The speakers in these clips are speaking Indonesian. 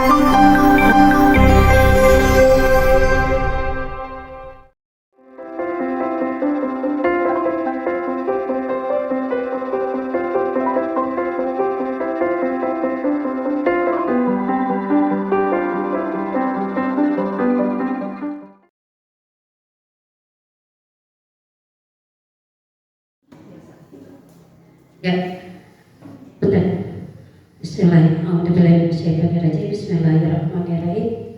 Ya, betul. Bismillahirrahmanirrahim.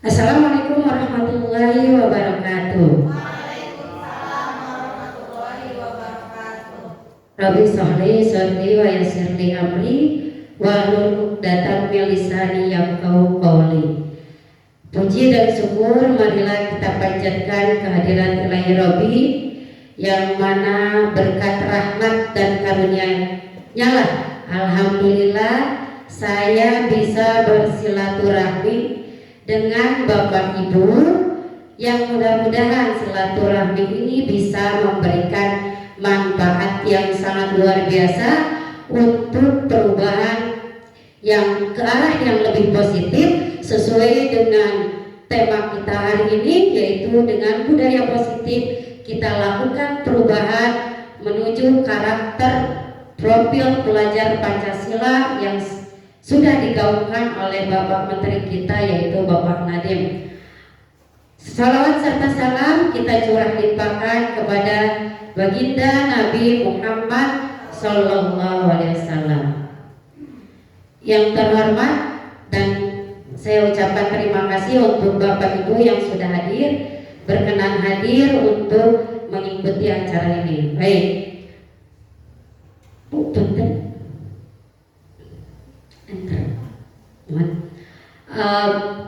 Assalamualaikum warahmatullahi wabarakatuh. Waalaikumsalam warahmatullahi wabarakatuh. Rabbi sholli sholli wa yassirli amri wahlul 'uqdatam min lisani yafqahu qawli. Puji dan syukur marilah kita panjatkan kehadiran Ilahi Rabbi yang mana berkat rahmat dan karunia-Nya lah alhamdulillah saya bisa bersilaturahmi dengan Bapak Ibu yang mudah-mudahan silaturahmi ini bisa memberikan manfaat yang sangat luar biasa untuk perubahan yang ke arah yang lebih positif sesuai dengan tema kita hari ini, yaitu dengan budaya positif kita lakukan perubahan menuju karakter profil pelajar Pancasila yang sudah digaungkan oleh Bapak Menteri kita, yaitu Bapak Nadiem. Salawat serta salam kita curah limpahkan kepada Baginda Nabi Muhammad Sallallahu Alaihi Wasallam. Yang terhormat dan saya ucapkan terima kasih untuk Bapak Ibu yang sudah hadir, berkenan hadir untuk mengikuti acara ini. Baik,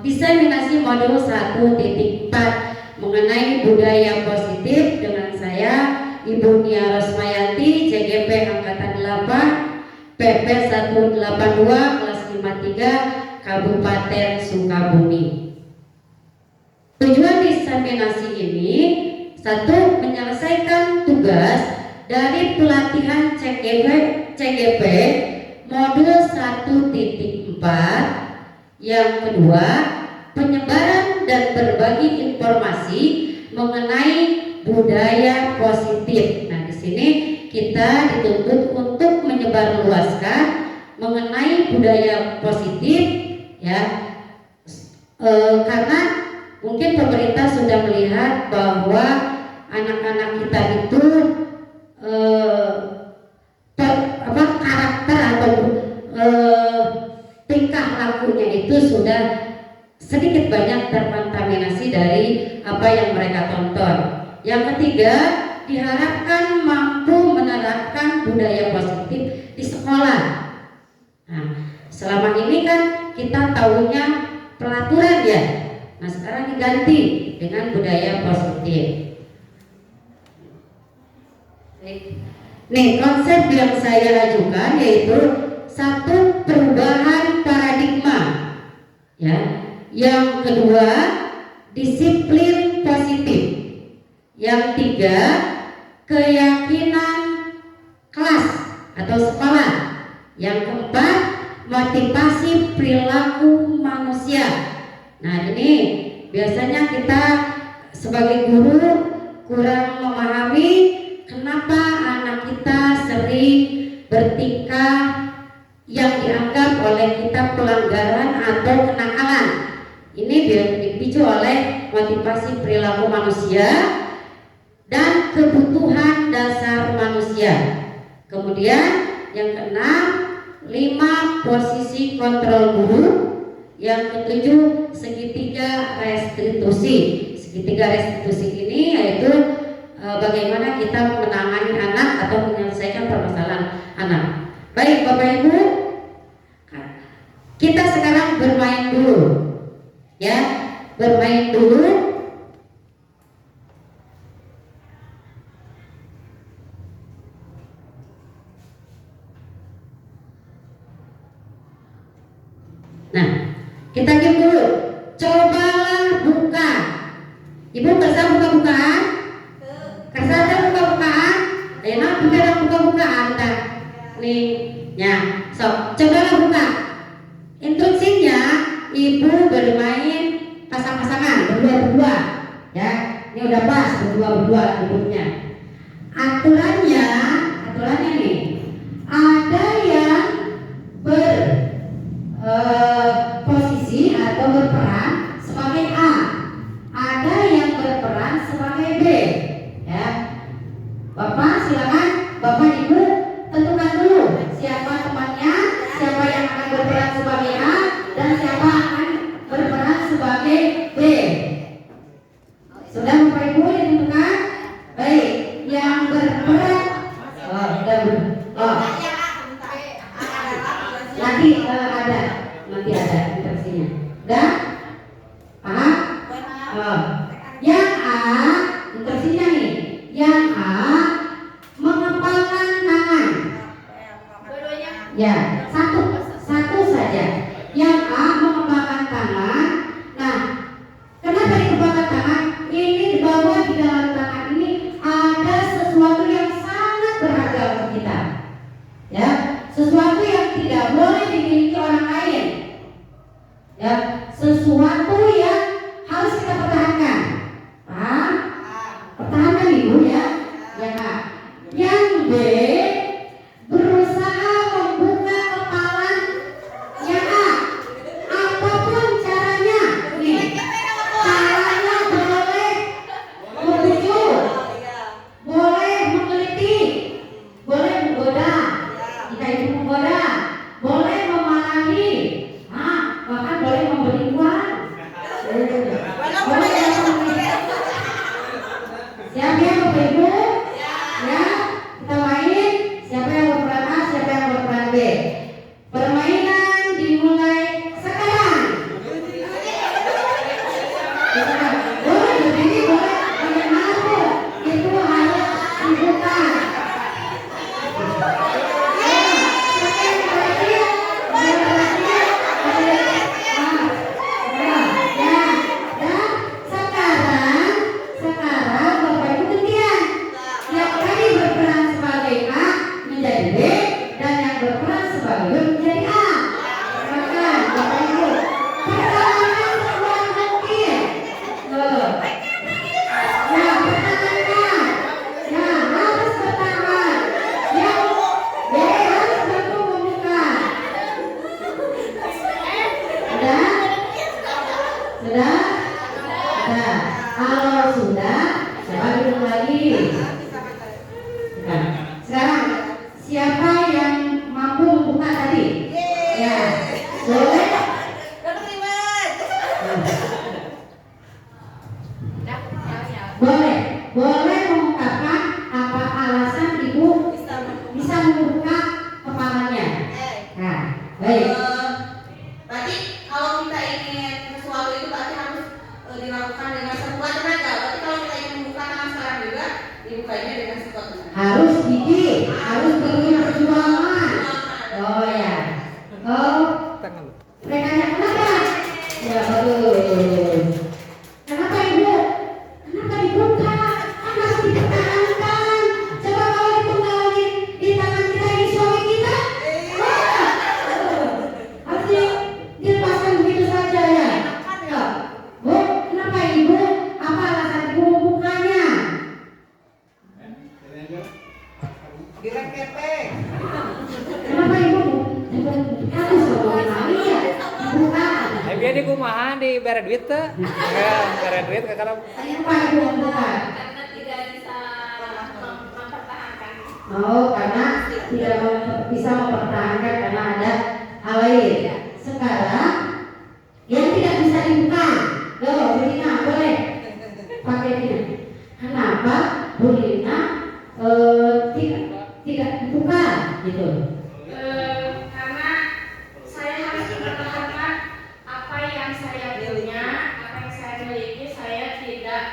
diseminasi modul 1.4 mengenai budaya positif dengan saya Ibu Nia Rosmayanti, CGP Angkatan 8, PP 182 kelas 53 Kabupaten Sukabumi. Tujuan diseminasi ini satu, menyelesaikan tugas dari pelatihan CGP modul 1.4. Yang kedua, penyebaran dan berbagi informasi mengenai budaya positif. Nah, di sini kita dituntut untuk menyebarluaskan mengenai budaya positif, ya, karena mungkin pemerintah sudah melihat bahwa anak-anak kita itu karakter atau tingkah lakunya itu sudah sedikit banyak terkontaminasi dari apa yang mereka tonton. Yang ketiga, diharapkan mampu menerapkan budaya positif di sekolah. Nah, selama ini kan kita tahunya pelaturan ya. Nah, sekarang diganti dengan budaya positif. Nih, konsep yang saya ajukan yaitu satu, perubahan paradigma, ya. Yang kedua, disiplin positif. Yang tiga, keyakinan kelas atau sekolah. Yang keempat, motivasi perilaku manusia. Nah, ini biasanya kita sebagai guru kurang memahami kenapa anak kita sering bertingkah yang dianggap oleh kita pelanggaran atau kenakalan. Ini dipicu oleh motivasi perilaku manusia dan kebutuhan dasar manusia. Kemudian yang keenam, 5 posisi kontrol guru. Yang ketujuh, segitiga restitusi. Segitiga restitusi ini yaitu bagaimana kita menangani anak atau menyelesaikan permasalahan anak. Baik Bapak Ibu, kita sekarang bermain dulu, ya, bermain dulu. Nah, kita game dulu. Cobalah buka. Ibu kerja buka-bukaan? Kerja buka-bukaan? Ayo nak buka-bukaan. Nih, ya, so cobalah buka. Instruksinya ibu bermain pasang-pasangan, berdua-berdua. Ya, ini udah pas berdua-berdua duduknya. Aturannya nih, ada yang posisi atau berperan sebagai A, ada yang berperan sebagai B. Ya, Bapak silakan, Bapak Ibu tentukan dulu siapa temannya, siapa yang akan berperan sebagai A dan siapa akan berperan sebagai B. Sudah Bapak Ibu ditentukan? Baik, yang berperan nanti ada instruksinya. Udah? Paham? Yang A, instruksinya nih. Yang A mengepalkan tangan. Ya, satu saja. Yang A mengepalkan tangan. Nah, kenapa dikepalkan tangan? Ini di bawah di dalam tangan ini ada sesuatu yang sangat berharga untuk kita. Ya, sesuatu yang tidak boleh dimiliki orang lain. Ya, sesuatu yang harus kita pertahankan. Paham? Pertahankan Ibu ya. Yang A. Yang B berusaha membuka kepala yang A. Apapun caranya. Nih, caranya boleh membujuk, boleh menggelitik, boleh menggoda. Jika itu menggoda, boleh memarahi, bahkan boleh memberi uang. Siap ya Bapak Ibu? Ya, kita main. Siapa yang berperan A, siapa yang berperan B. Permainan dimulai sekarang. Boleh berdiri, boleh bagaimanapun. Itu hanya dibuka. Sekarang Bapak Ibu gantian. Yang tadi berperan sebagai A menjadi B dan yang berperan sebagai B menjadi A. Maka Bapak Ibu pertahankan sekuat mungkin. Ya, pertahankan. Ya, harus bertahan. Ya, B harus bantu membuka. Sudah? Sudah? Sudah. Kalau sudah, coba hitung lagi. Nah, sekarang siapa yang mampu membuka tadi? Ya, boleh. Boleh mengungkapkan apa alasan Ibu bisa membuka kepalanya. Nah, baik. Berarti kalau kita ingin sesuatu itu berarti harus dilakukan dengan sekuat tenaga. Berarti kalau kita ingin membuka tangan sekarang juga, dibukanya dengan sekuat tenaga. Harus gigih, harus perjuangan. Oh ya. Oh, mereka kenapa? Ya bagus. Kenapa Ibu? Kenapa dibuka? Kan harus dipertahankan. Coba kalau dibuka lagi di tangan kita, di suami kita, harus dilepaskan begitu saja ya. Bu, kenapa Ibu? Apa alasan Ibu membukanya? Kenapa Ibu? Harus ngomongin lagi ya. Buka. Biar di kumaha di bere duit teh. Ya, bere duit ke kalau Kenapa Ibu membuka? Karena tidak bisa mempertahankan. Oh, karena tidak bisa mempertahankan karena ada hal lain. Sekarang yang tidak bisa dibuka, loh, Bu Lina boleh pakai ini. Kenapa Bu Lina tidak dibuka gitu? Karena saya harus mempertahankan apa yang saya punya, apa yang saya miliki. Saya tidak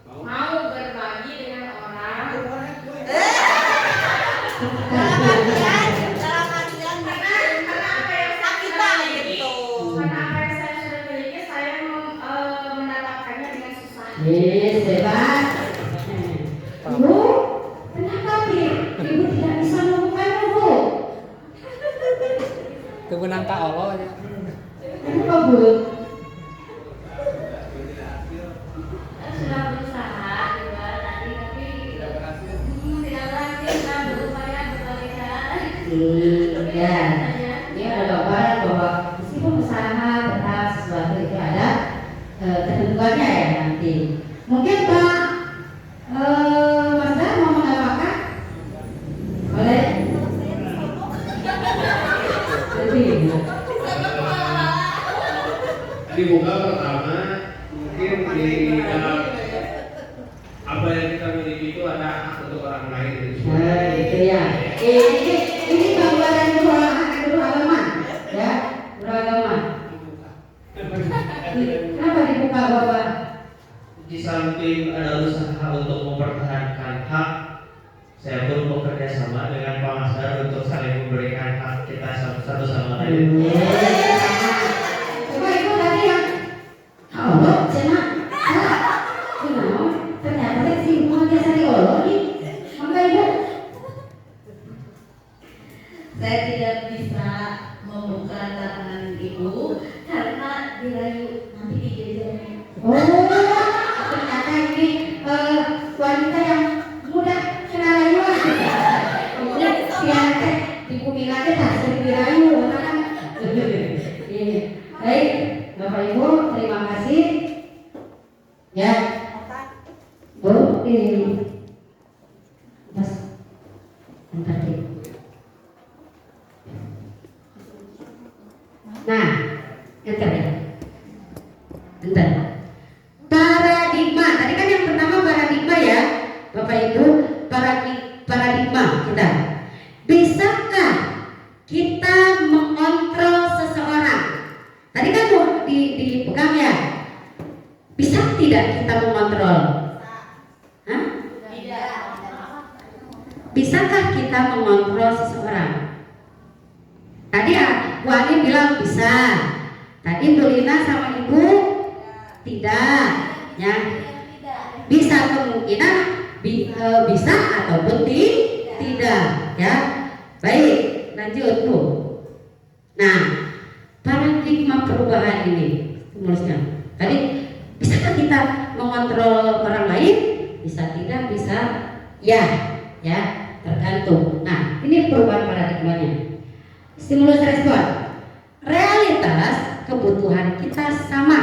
mau berbagi dengan orang. Dalam artian karena apa yang ka Allah nya. Itu kabur. Sudah berusaha juga tadi tapi tidak berhasil kan berupaya berbagai cara. Iya. Ini ada gambaran bahwa meskipun usaha tetap sesuatu itu ada ketentuannya ya nanti. Mungkin Pak Mas Dar mau menambahkan? Boleh? Dibuka pertama mungkin di dalam apa yang kita miliki itu ada hak untuk orang lain. Itu ya. Ini gambaran dua halaman, ya, dua halaman. Kenapa dibuka Bapak? Di samping ada usaha untuk mempertahankan hak, saya pun bekerja sama dengan Pak Masdar untuk saling memberikan hak kita satu sama lain. Coba itu tadi yang Allah cina. Ternyata sih mau biasa diolok nih. Maka Ibu, Saya tidak bisa membuka tangan ibu karena dirayu nanti dijajarin. ternyata ini wanita yang mudah kena rayuan. Siapa di bumi lagi tak sering dirayu, kan? Baik, Bapak Ibu, terima kasih. Ya, Bu, ini Mas, bentar deh. Nah, bentar ya. Bentar. Paradigma, tadi kan yang pertama paradigma ya, Bapak Ibu, paradigma kita. Bisakah kita mengontrol seseorang? Tadi kan dipegang ya. Bisa tidak kita mengontrol? Hah? Bisakah kita mengontrol seseorang? Tadi Bu Ani bilang bisa. Tadi Bu Lina sama Ibu tidak, ya. Bisa kemungkinan bisa ataupun tidak, ya. Baik, lanjut Bu. Nah, paradigma perubahan ini, tulisnya. Tadi bisakah kita mengontrol orang lain? Bisa tidak, bisa ya, tergantung. Nah, ini perubahan paradigmanya. Stimulus respon. Realitas kebutuhan kita sama.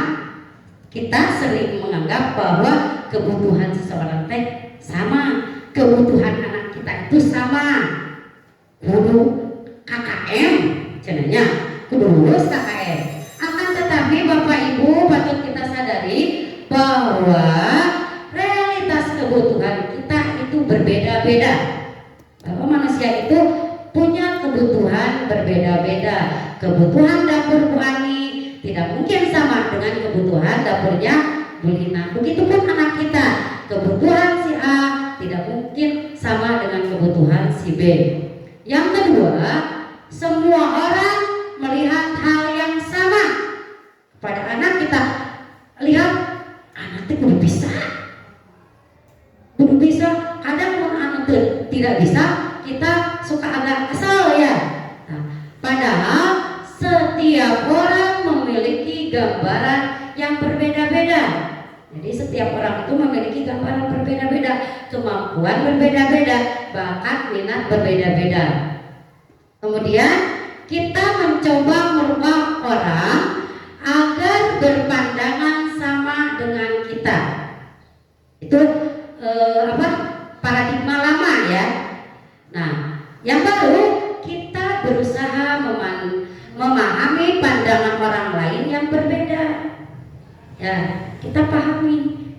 Kita sering menganggap bahwa kebutuhan seseorang teh sama, kebutuhan anak kita itu sama. Kudu KKM, cenanya kudu lulus KKM. Akan tetapi Bapak Ibu patut kita sadari bahwa realitas kebutuhan kita itu berbeda-beda. Bahwa manusia itu punya kebutuhan berbeda-beda. Kebutuhan dapur Bu Ani tidak mungkin sama dengan kebutuhan dapurnya Bu Lina. Begitupun anak kita, kebutuhan si A tidak mungkin sama dengan kebutuhan si B. Yang kedua, semua orang melihat hal yang sama. Pada anak kita lihat anak itu belum bisa. Kadang pun anak tidak bisa, kita suka agak kesal ya. Nah, padahal setiap orang memiliki gambaran yang berbeda-beda. Jadi setiap orang itu memiliki gambaran berbeda-beda, kemampuan berbeda-beda, bakat minat berbeda-beda. Kemudian kita mencoba merubah orang agar berpandangan sama dengan kita. Itu paradigma lama ya. Nah, yang baru kita berusaha memahami pandangan orang lain yang berbeda. Ya, kita pahami,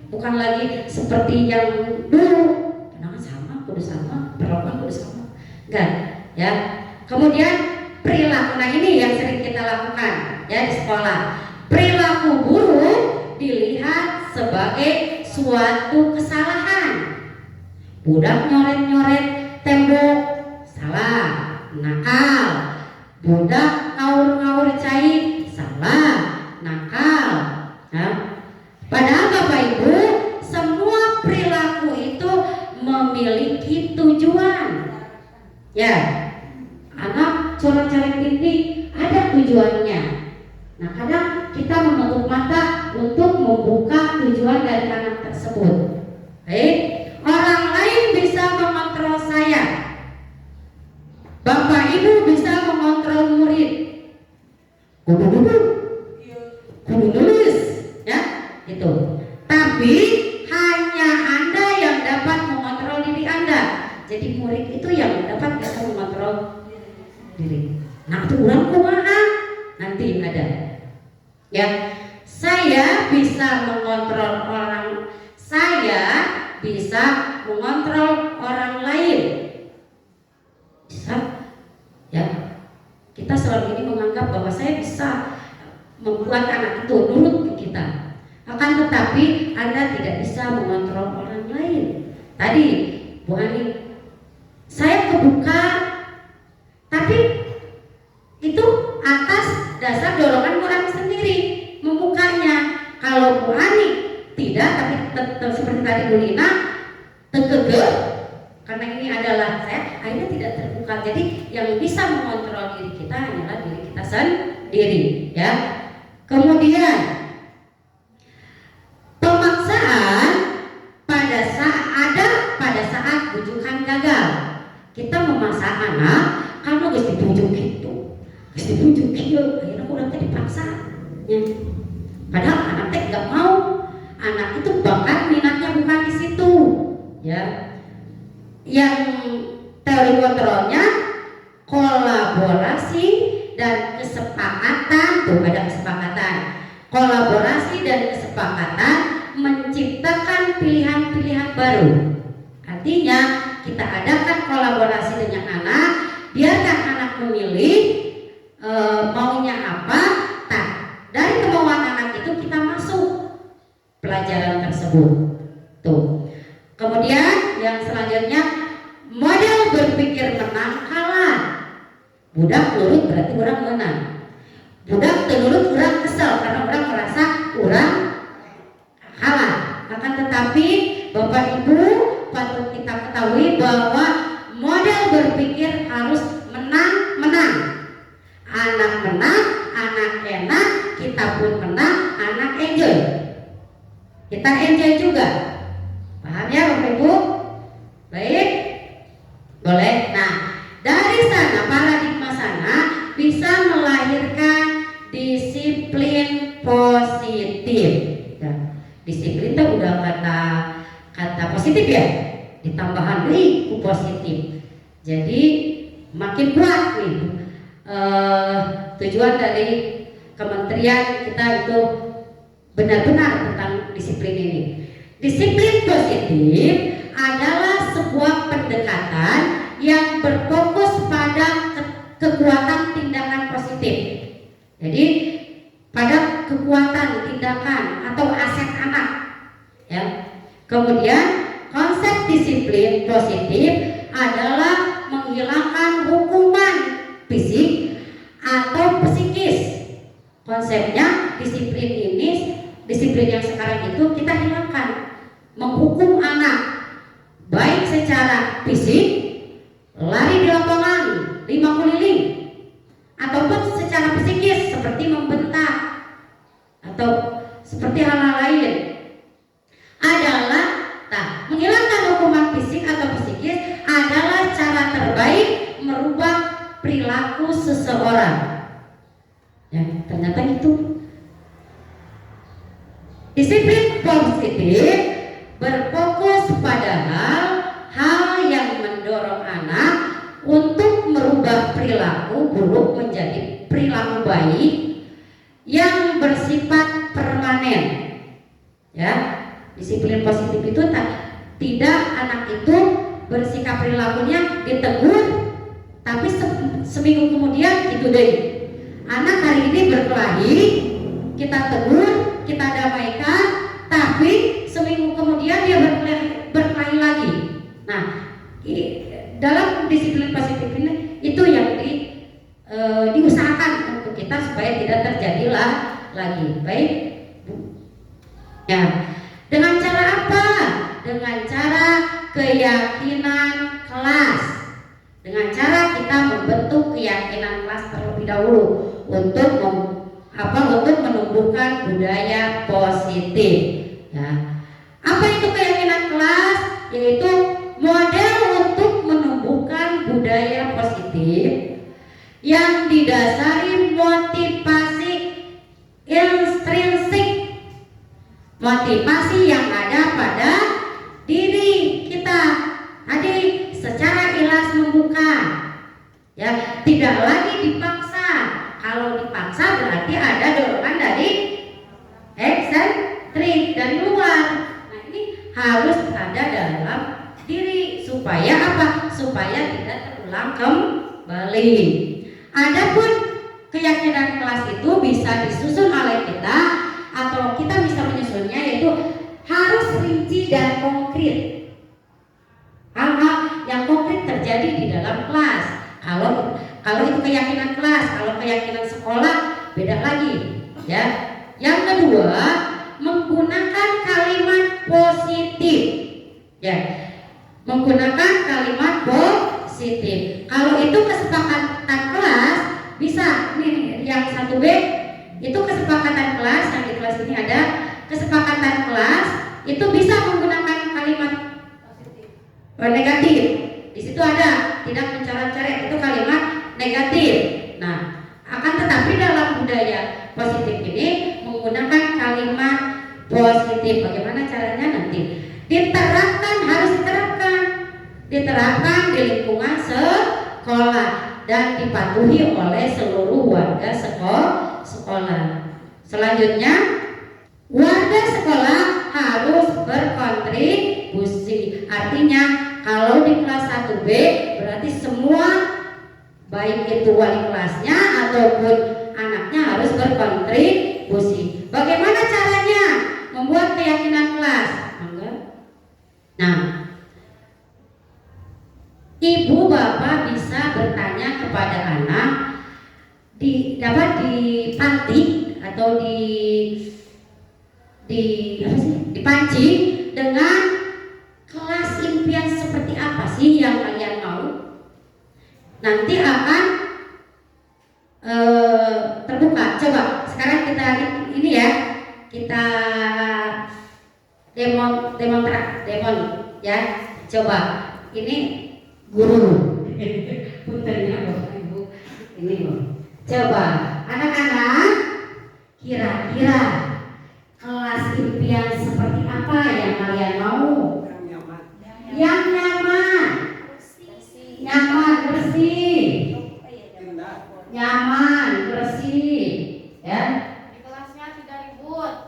bukan lagi seperti yang dulu. Pandangan sama, kudu sama, perlakuan kudu sama. Enggak, ya. Kemudian perilaku, nah ini yang sering kita lakukan ya di sekolah. Perilaku buruk dilihat sebagai suatu kesalahan. Budak nyoret-nyoret tembok salah, nakal. Budak ngawur-ngawur cai salah, nakal. Nah, padahal Bapak Ibu, semua perilaku itu memiliki tujuan. Ya, anak coret-coret dinding ada tujuan tujuannya. Nah, kadang kita menutup mata untuk membuka tujuan dari anak tersebut. Baik, orang lain bisa mengontrol saya. Bapak Ibu bisa mengontrol murid. Kudu nulis, ya, itu. Tapi hanya Anda yang dapat mengontrol diri Anda. Jadi murid itu yang dapat bisa mengontrol diri. Nah, itu ulang kumaha nanti ada. Ya, saya bisa mengontrol orang, saya bisa mengontrol orang lain. Bisa, ya. Kita selama ini menganggap bahwa saya bisa membuat anak itu nurut ke kita. Akan tetapi Anda tidak bisa mengontrol orang lain. Tadi Bu Ani, saya kebuka, tapi itu atas dasar dorongan Bu Ani sendiri membukanya. Kalau Bu Ani tidak, tapi tetap seperti tadi Bu Lina tegegel, karena ini adalah saya, akhirnya tidak terbuka. Jadi yang bisa mengontrol diri kita hanyalah diri kita sendiri, ya. Kemudian pemaksaan pada saat bujukan gagal. Kita memaksa anak karena harus dibujuk gitu, harus dibujuk gitu, akhirnya kurang dipaksa, ya. Padahal anak teh nggak mau, anak itu bakat minatnya bukan di situ, ya. Yang teori kontrolnya kolaborasi dan kesepakatan, tuh ada kesepakatan, kolaborasi dan kesepakatan menciptakan pilihan-pilihan baru. Artinya kita adakan kolaborasi dengan anak, biarkan anak memilih maunya apa. Nah, dari kemauan anak itu kita masuk pelajaran tersebut. Tuh. Kemudian yang selanjutnya model berpikir menang kalah. Budak nurut berarti orang menang. Budak nurut orang kesel karena orang merasa orang kalah. Akan tetapi Bapak Ibu patut kita ketahui bahwa model berpikir harus menang. Anak menang, anak enak, kita pun menang, anak enjoy. Kita enjoy juga. Paham ya Bapak Ibu? Baik? Boleh. Nah, dari sana paradigma sana bisa melahirkan disiplin positif. Ya, disiplin itu udah kata positif ya, ditambahan ku positif. Jadi makin kuat nih tujuan dari kementerian kita itu benar-benar tentang disiplin ini. Disiplin positif adalah sebuah pendekatan yang berfokus pada kekuatan tindakan positif. Jadi pada kekuatan tindakan atau aset anak, ya. Kemudian konsep disiplin positif adalah menghilangkan hukuman fisik atau psikis. Konsepnya disiplin yang sekarang itu kita hilangkan, menghukum anak baik secara fisik, lari di lapangan 5 keliling, ataupun secara psikis seperti membentak atau seperti hal-hal lain. Adalah menghilangkan hukuman fisik atau psikis adalah cara terbaik merubah perilaku seseorang. Ya, ternyata itu. Disiplin positif berfokus pada hal yang mendorong anak untuk merubah perilaku buruk menjadi perilaku baik yang bersifat permanen. Ya, disiplin positif itu tidak anak itu bersikap perilakunya ditegur, tapi seminggu kemudian itu deh. Anak hari ini berkelahi, kita tegur, kita damaikan, tapi seminggu kemudian dia berkelahi lagi. Nah, dalam disiplin positif ini itu yang diusahakan untuk kita supaya tidak terjadilah lagi. Baik, ya. Dengan cara apa? Dengan cara keyakinan kelas. Dengan cara kita membentuk keyakinan kelas terlebih dahulu. untuk untuk menumbuhkan budaya positif. Ya. Apa itu keyakinan kelas? Yaitu model untuk menumbuhkan budaya positif yang didasari motivasi intrinsik, motivasi yang ada pada diri kita tadi secara ikhlas membuka, ya, tidak lagi dipaksa. Kalau dipaksa berarti ada dorongan dari eksentrik dari luar. Nah, ini harus ada dalam diri supaya apa? Supaya tidak terulang kembali. Adapun keyakinan kelas itu bisa disusun oleh kita atau kita bisa menyusunnya, yaitu harus rinci dan konkret. Hal-hal yang konkret terjadi di dalam kelas. Kalau itu keyakinan kelas, kalau keyakinan sekolah beda lagi, ya. Yang kedua, menggunakan kalimat positif, ya. Menggunakan kalimat positif. Kalau itu kesepakatan kelas, bisa nih yang 1B itu kesepakatan kelas, yang di kelas ini ada kesepakatan kelas, itu bisa menggunakan kalimat negatif. Di situ ada tidak mencoret-coret, itu kalimat negatif. Nah, akan tetapi dalam budaya positif ini menggunakan kalimat positif. Bagaimana caranya nanti? Diterapkan, harus diterapkan di lingkungan sekolah dan dipatuhi oleh seluruh warga sekolah. Selanjutnya, warga sekolah harus berkontribusi. Artinya kalau di kelas 1B berarti semua, baik itu wali kelasnya ataupun anaknya, harus berkontribusi. Bagaimana caranya membuat keyakinan kelas? Nah, ibu bapak bisa bertanya kepada anak di panti atau dipancing dengan kelas impian seperti apa sih yang kalian mau. Nanti akan terbuka. Coba sekarang kita ini ya, kita demon ya. Coba ini guru puntennya Bapak Ibu ini loh. Coba anak-anak, kira-kira kelas impian seperti apa yang kalian mau? Yang nyaman, bersih, nyaman, bersih, ya. Di kelasnya tidak ribut,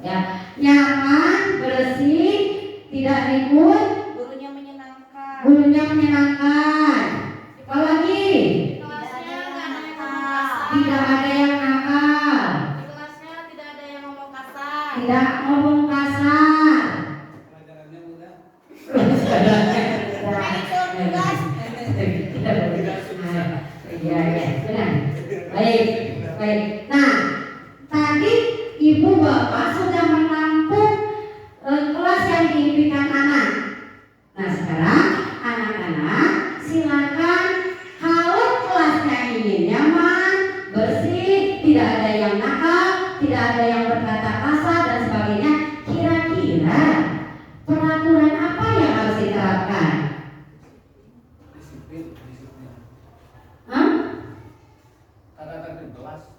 ya, nyaman, bersih, tidak ribut, gurunya menyenangkan. Apalagi Di kelasnya tidak ada yang nakal, Di kelasnya tidak ada yang ngomong kasar. tidak ngomong kasar. Pelajarannya mudah. Manajer tugas. Iya, benar. Baik. Nah, tadi ibu bapak sudah menampung kelas yang diimpikan anak. Nah, sekarang anak-anak silakan, kalau kelasnya ingin nyaman, bersih, tidak ada yang nakal, tidak ada yang berkata kasar dan sebagainya, kira-kira peraturan apa yang harus diterapkan? Disiplin. Hah? Tata tertib kelas.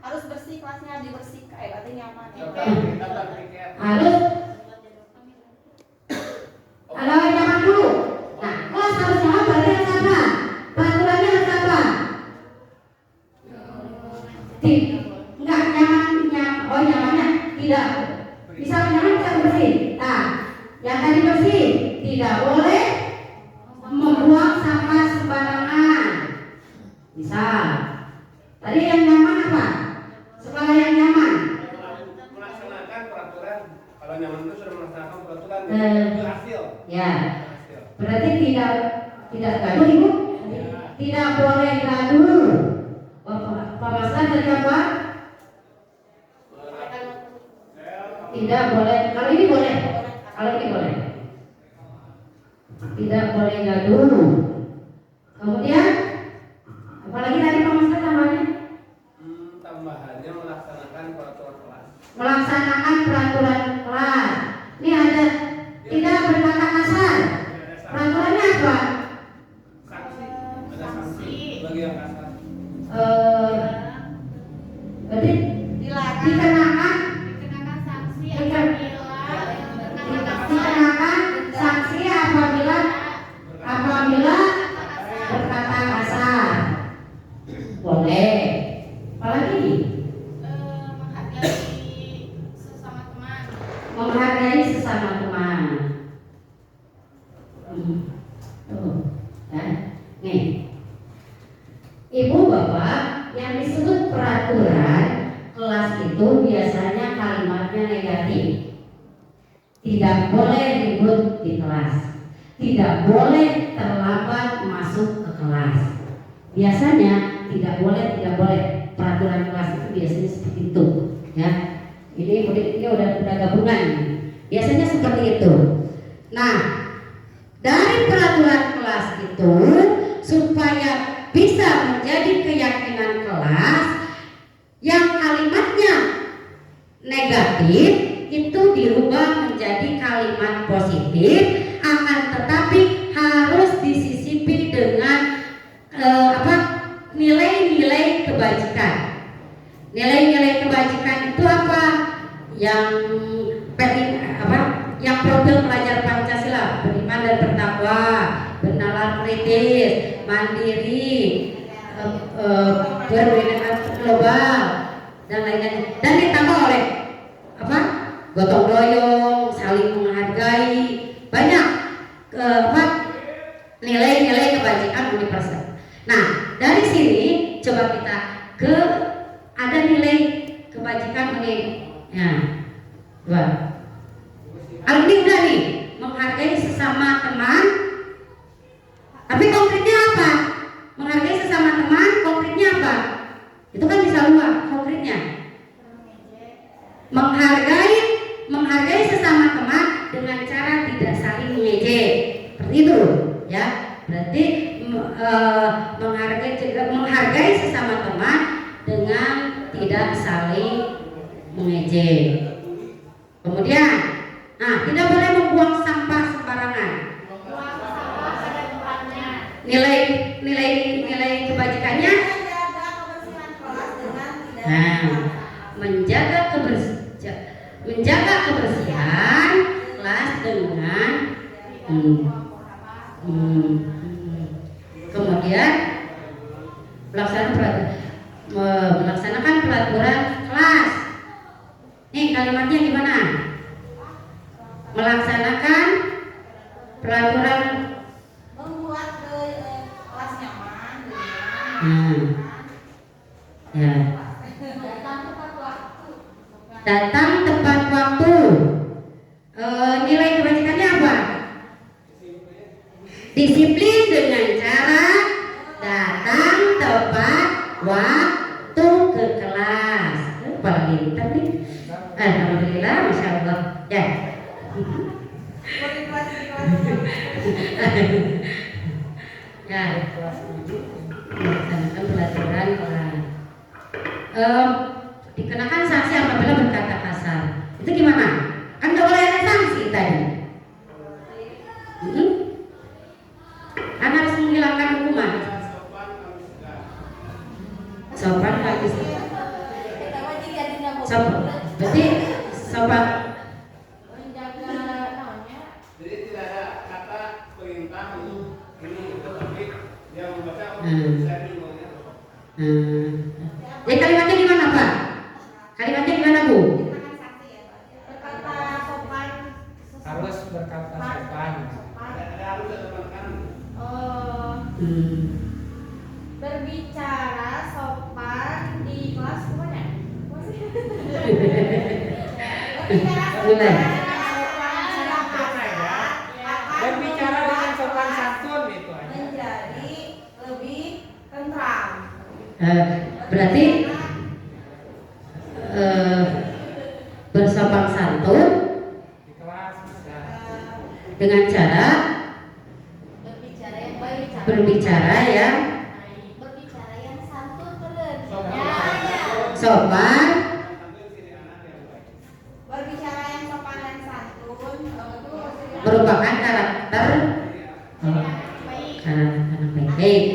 Harus bersih, kelasnya dibersihkan, berarti nyaman. Tata tiket. Harus ada yang nyaman dulu. Nah, kelas harus nyaman, berarti harus apa? Peraturannya harus apa? Enggak nyamannya tidak. Bisa nyaman, bisa bersih. Nah, yang tadi bersih, tidak boleh membuang sampah sembarangan. Misal, tadi yang nyaman apa? Sekolah yang nyaman. Melaksanakan peraturan. Kalau nyaman itu sudah melaksanakan peraturan. Berhasil. Ya, berarti tidak gaduh ibu, tidak boleh gaduh. Pak Maslan tadi apa? Tidak boleh. Kalau ini boleh. tidak boleh gaduh. Kemudian apalagi tadi Pak Master namanya? Tambahannya melaksanakan peraturan kelas. Melaksanakan peraturan kelas. Ini ada tidak berkata kasar. Peraturannya apa? Sanksi, ada sanksi bagi yang kasar. Berarti Dilarang. dikenakan Dikenakan sanksi Diken- dikenakan sanksi apabila berkata kasar. Boleh. Apalagi menghargai sesama teman. menghargai sesama teman. Tuh, kan? Nih, Ibu Bapak, yang disebut peraturan kelas itu biasanya kalimatnya negatif. Tidak boleh ribut di kelas. Tidak boleh terlambat masuk ke kelas. Biasanya tidak boleh peraturan kelas itu biasanya seperti itu, ya. Ini udah gabungan. Biasanya seperti itu. Nah, dari peraturan kelas itu supaya bisa menjadi keyakinan kelas yang kalimatnya negatif itu dirubah menjadi kalimat positif, akan tetapi harus disisipi dengan nilai-nilai kebajikan. Nilai-nilai kebajikan itu apa? Yang profil pelajar Pancasila, beriman dan bertakwa, bernalar kritis, mandiri, berwirausaha global dan lain-lain. Dan ditambah oleh gotong royong, saling menghargai, banyak nilai-nilai kebajikan universal. Nah, dari sini coba kita ada nilai kebajikan ini. Nah, ini udah nih, menghargai sesama teman. Tapi konkretnya apa? Menghargai sesama teman, konkretnya apa? Itu kan bisa luas konkretnya. Menghargai sesama teman dengan cara tidak saling mengejek. Seperti itu, ya. Berarti menghargai sesama teman dengan tidak saling mengejek. Kemudian, tidak boleh membuang sampah sembarangan. Buang sampah pada tempatnya. Nilai kebajikannya, menjaga kebersihan kelas dengan kemudian melaksanakan peraturan kelas. Nih kalimatnya gimana? Melaksanakan peraturan Membuat kelas nyaman. ya. Datang tepat waktu. Nilai kebajikannya apa? Disiplin dengan cara datang tepat waktu ke kelas. Paling pintar nih. Alhamdulillah, masya Allah. Ya. Ya. Melaksanakan peraturan kelas. Dikenakan sanksi apabila berkata kasar. Itu gimana? Kan nggak boleh ada sanksi tadi. Kan harus menghilangkan hukuman. Sopan habis. Sopan. Berarti sopan. Menjaga namanya. Jadi tidak ada kata perintah untuk ini itu, tapi yang membaca saya bingung. Jadi kalimatnya gimana Pak? Kalimatnya gimana Bu? Berkata sopan. Harus berkata sopan. Ada harus ada teman. Berbicara sopan di kelas gimana? Berbicara dengan sopan santun itu aja. Menjadi lebih tentram. Berarti bersopan santun Di kelas bisa. dengan cara berbicara yang Berbicara yang santun beren. Sopan. Ya. sopan, Berbicara yang sopan dan santun. merupakan karakter Baik. anak baik.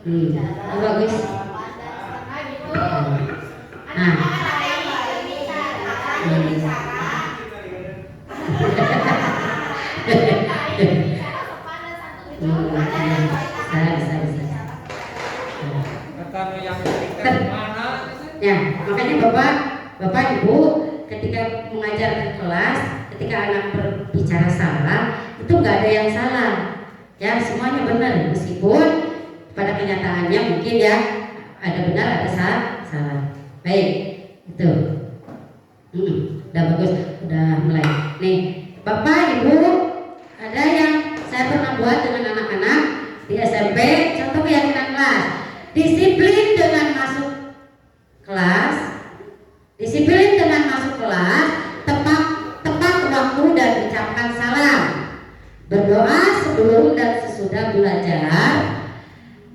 Berbicara Bagus. sopan dan santun. Gitu. Nah. Kata nu yang penting mana? Ya, makanya Bapak Ibu ketika mengajar ke kelas, ketika anak berbicara salah, itu nggak ada yang salah. Ya, semuanya benar meskipun pada kenyataannya mungkin ya ada benar ada salah. Baik, itu. Udah bagus, udah mulai. Nih, Bapak Ibu, ada yang saya pernah buat dengan anak-anak di SMP, contoh keyakinan kelas. Disiplin dengan masuk kelas, disiplin dengan masuk kelas, tepat waktu dan ucapkan salam, berdoa sebelum dan sesudah belajar,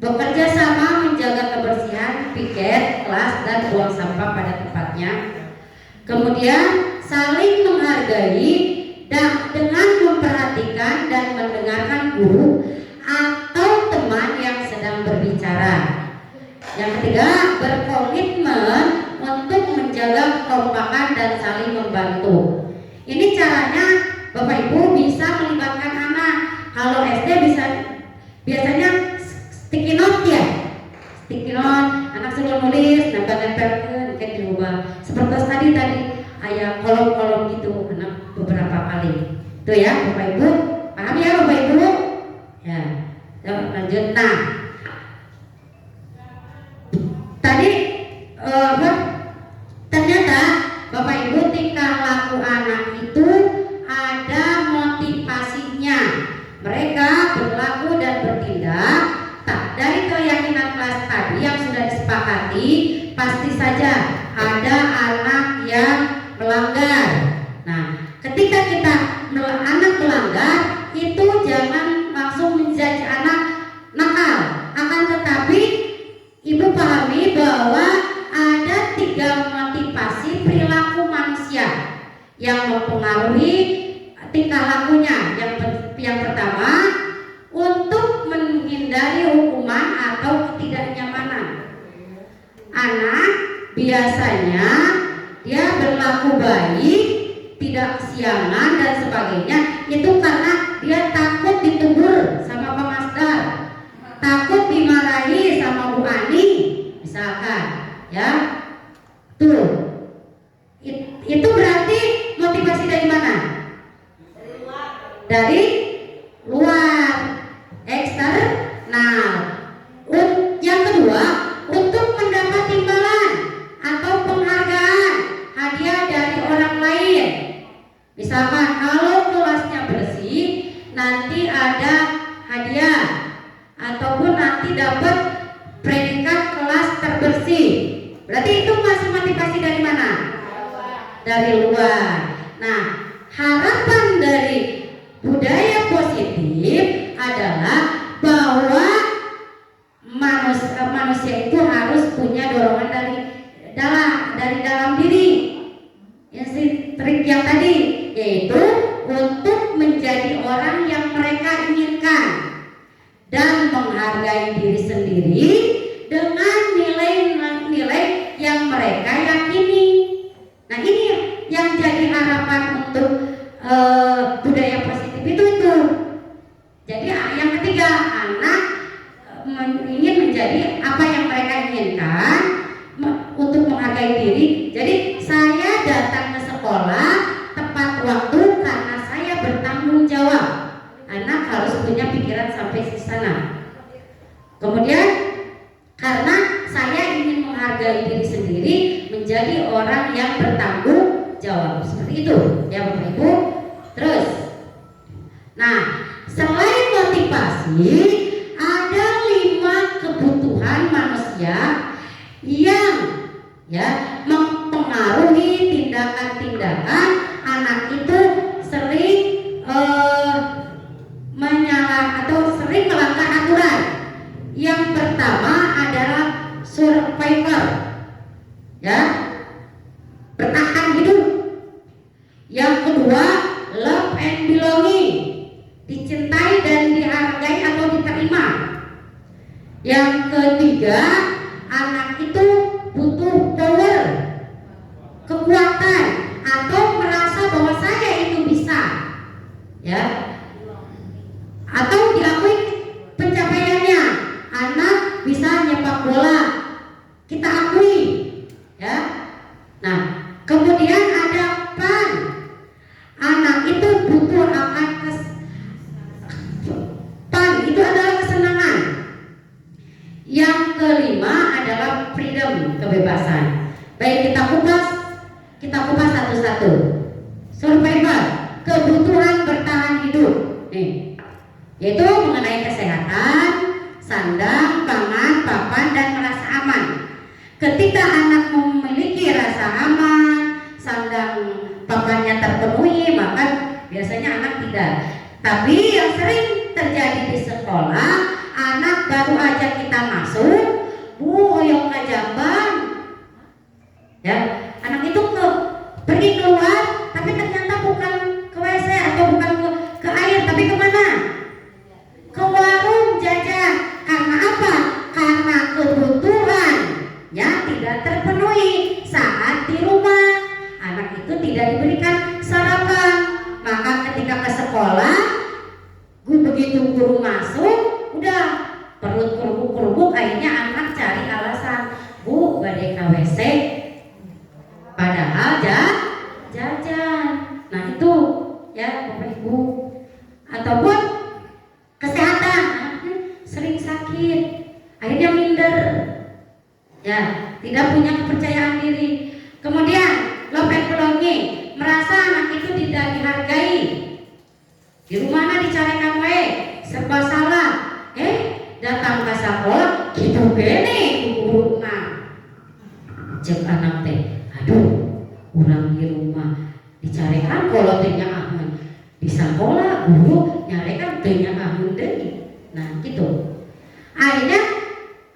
bekerja sama menjaga kebersihan piket kelas dan buang sampah pada tempatnya, kemudian saling menghargai dan dengan memperhatikan dan mendengarkan guru atau teman yang sedang berbicara. Yang ketiga, berkomitmen untuk menjaga kekompakan dan saling membantu. Ini caranya Bapak Ibu bisa melibatkan anak. Kalau SD biasanya sticky note ya. Sticky note, anak sudah nulis, nempel-nempelkan kayak dirubah. Seperti tadi ayat kolom-kolom gitu, anak beberapa kali. Itu ya Bapak Ibu. Paham ya Bapak Ibu? Ya. Lanjut. Nah, tadi ternyata Bapak Ibu tingkah laku anak itu ada motivasinya. Mereka berlaku dan bertindak tak dari keyakinan kelas tadi yang sudah disepakati. Pasti saja ada anak yang melanggar. Nah, ketika anak melanggar itu jangan langsung menjudge anak nakal. Akan tetapi Ibu pahami bahwa ada 3 motivasi perilaku manusia yang mempengaruhi tingkah lakunya. Yang pertama, untuk menghindari hukuman atau ketidaknyamanan. Anak biasanya dia berlaku baik, tidak kesiangan dan sebagainya, itu karena dia takut ditegur sama Pak Masdar, takut dimarahi sama Bu Ani misalkan, ya. Tuh, itu berarti motivasi dari mana? Dari luar, eksternal. Yang kedua, untuk mendapat imbalan atau penghargaan, hadiah dari orang lain. Misalkan kalau kelasnya bersih, nanti ada hadiah ataupun nanti dapat predikat kelas terbersih. Berarti itu masih motivasi dari mana? Dari luar. Nah, harapan dari budaya positif adalah bahwa manusia itu harus punya dorongan dari dalam diri. Trik yang tadi, yaitu untuk menjadi orang yang mereka inginkan dan menghargai diri sendiri dengan nilai-nilai yang mereka yakini. Nah, ini yang jadi harapan untuk budaya positif itu. Jadi yang ketiga, anak ingin menjadi apa yang mereka inginkan untuk menghargai diri. Jadi saya datang ke sekolah tepat waktu karena saya bertanggung jawab. Anak harus punya pikiran sampai di sana. Kemudian karena saya ingin menghargai diri sendiri, menjadi orang yang bertanggung jawab. Seperti itu ya Bapak Ibu. Terus, nah, selain motivasi, ada 5 kebutuhan manusia yang mempengaruhi tindakan-tindakan anak itu sering sering melanggar ya, bertahan hidup. Yang kedua, love and belonging, dicintai dan dihargai atau diterima. Yang ketiga, anak itu butuh power, kekuatan, atau merasa bahwa saya itu bisa, ya, atau diakui pencapaiannya. Anak bisa nyepak bola, kita akui, ya. Nah, kemudian ada pan. Anak itu butuh akan pan itu adalah kesenangan. Yang kelima adalah freedom, kebebasan. Baik, kita kupas satu-satu. Survival, kebutuhan bertahan hidup, nih, yaitu mengenai kesehatan, sandang, pangan, papan, dan merasa aman. Ketika anak memiliki rasa aman, sandang, papannya terpenuhi, maka biasanya anak tidak. Tapi yang sering terjadi di sekolah, anak baru aja kita masuk, Bu, hoyong ke jamban, ya, anak itu pergi keluar, tapi ternyata bukan ke WC atau bukan ke air, tapi kemana? Ke warung jajan. Karena apa? Karena kebutuhannya tidak terpenuhi saat di rumah. Anak itu tidak diberikan sarapan. Maka ketika ke sekolah, begitu guru masuk, udah perut kerubuk-kerubuk, akhirnya anak cari alasan, Bu, badai ke WC, padahal jajan. Nah itu, ya Bapak Ibu. Ataupun kesehatan, anaknya sering sakit, akhirnya minder, ya, tidak punya kepercayaan diri. Kemudian love and belonging, merasa anak itu tidak dihargai. Di rumahnya dicarekan we, serba salah. Datang ke sekolah, gitu gini guru-guruna. Cek anak teh, aduh, orang di rumah dicarekan kalau tehnya aman. Di sekolah guru nyarekan tehnya aman deh. Nah gitu. Akhirnya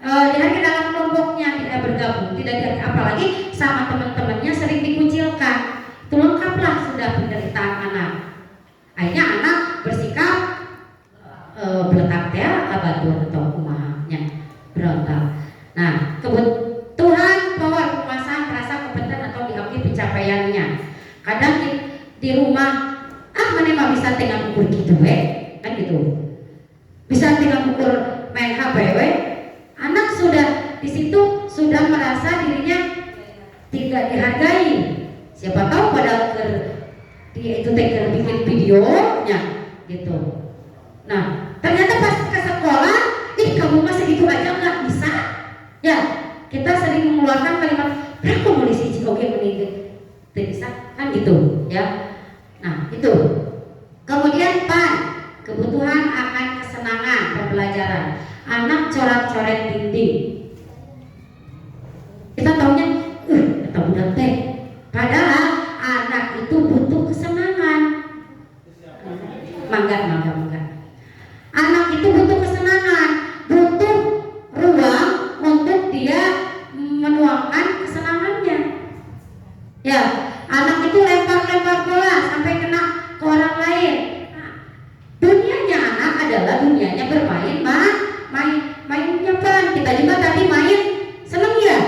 dihargai dalam kelompoknya, tidak bergabung, tidak dihargai, apalagi sama teman-temannya sering dikucilkan. Itu lengkaplah sudah penderitaan anak. Akhirnya anak bersikap beletak ya, abatur atau kumahnya berontak. Nah, kebutuhan power, kekuasaan, rasa kompeten atau diakui pencapaiannya. Kadang di rumah, mana mah bisa tinggal ukur gitu kan gitu. Bisa tinggal ukur main HP anak sudah di situ sudah merasa dirinya tidak dihargai. Siapa tahu pada dia itu bikin videonya gitu. Nah, ternyata pas ke sekolah, kamu masih gitu aja nggak bisa. Ya, kita sering mengeluarkan kalimat, "Berapa mau diisi oke menit?" Tidak bisa kan gitu, ya. Nah, itu. Kemudian pan, kebutuhan akan kesenangan pembelajaran. Anak coret-coret dinding. Kita taunya, atau budak teh. Padahal anak itu butuh kesenangan. Mangga. Anak itu butuh kesenangan, butuh ruang untuk dia menuangkan kesenangannya. Ya, anak itu lempar-lempar bola sampai kena ke orang lain. Nah, dunianya anak adalah dunianya bermain, mainnya pan. Kita juga tadi main, seneng ya?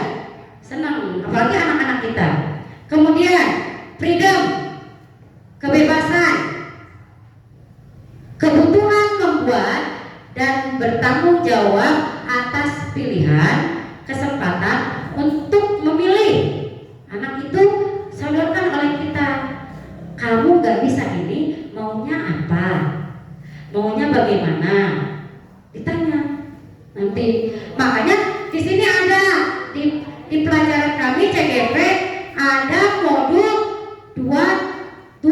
Seneng, apalagi anak-anak kita. Kemudian freedom, kebebasan, kebutuhan membuat dan bertanggung jawab atas pilihan, kesempatan untuk memilih. Anak itu sodorkan oleh kita, kamu gak bisa ini, maunya apa, maunya bagaimana, ditanya nanti. Makanya di sini ada di pelajaran kami CGP ada modul 2.1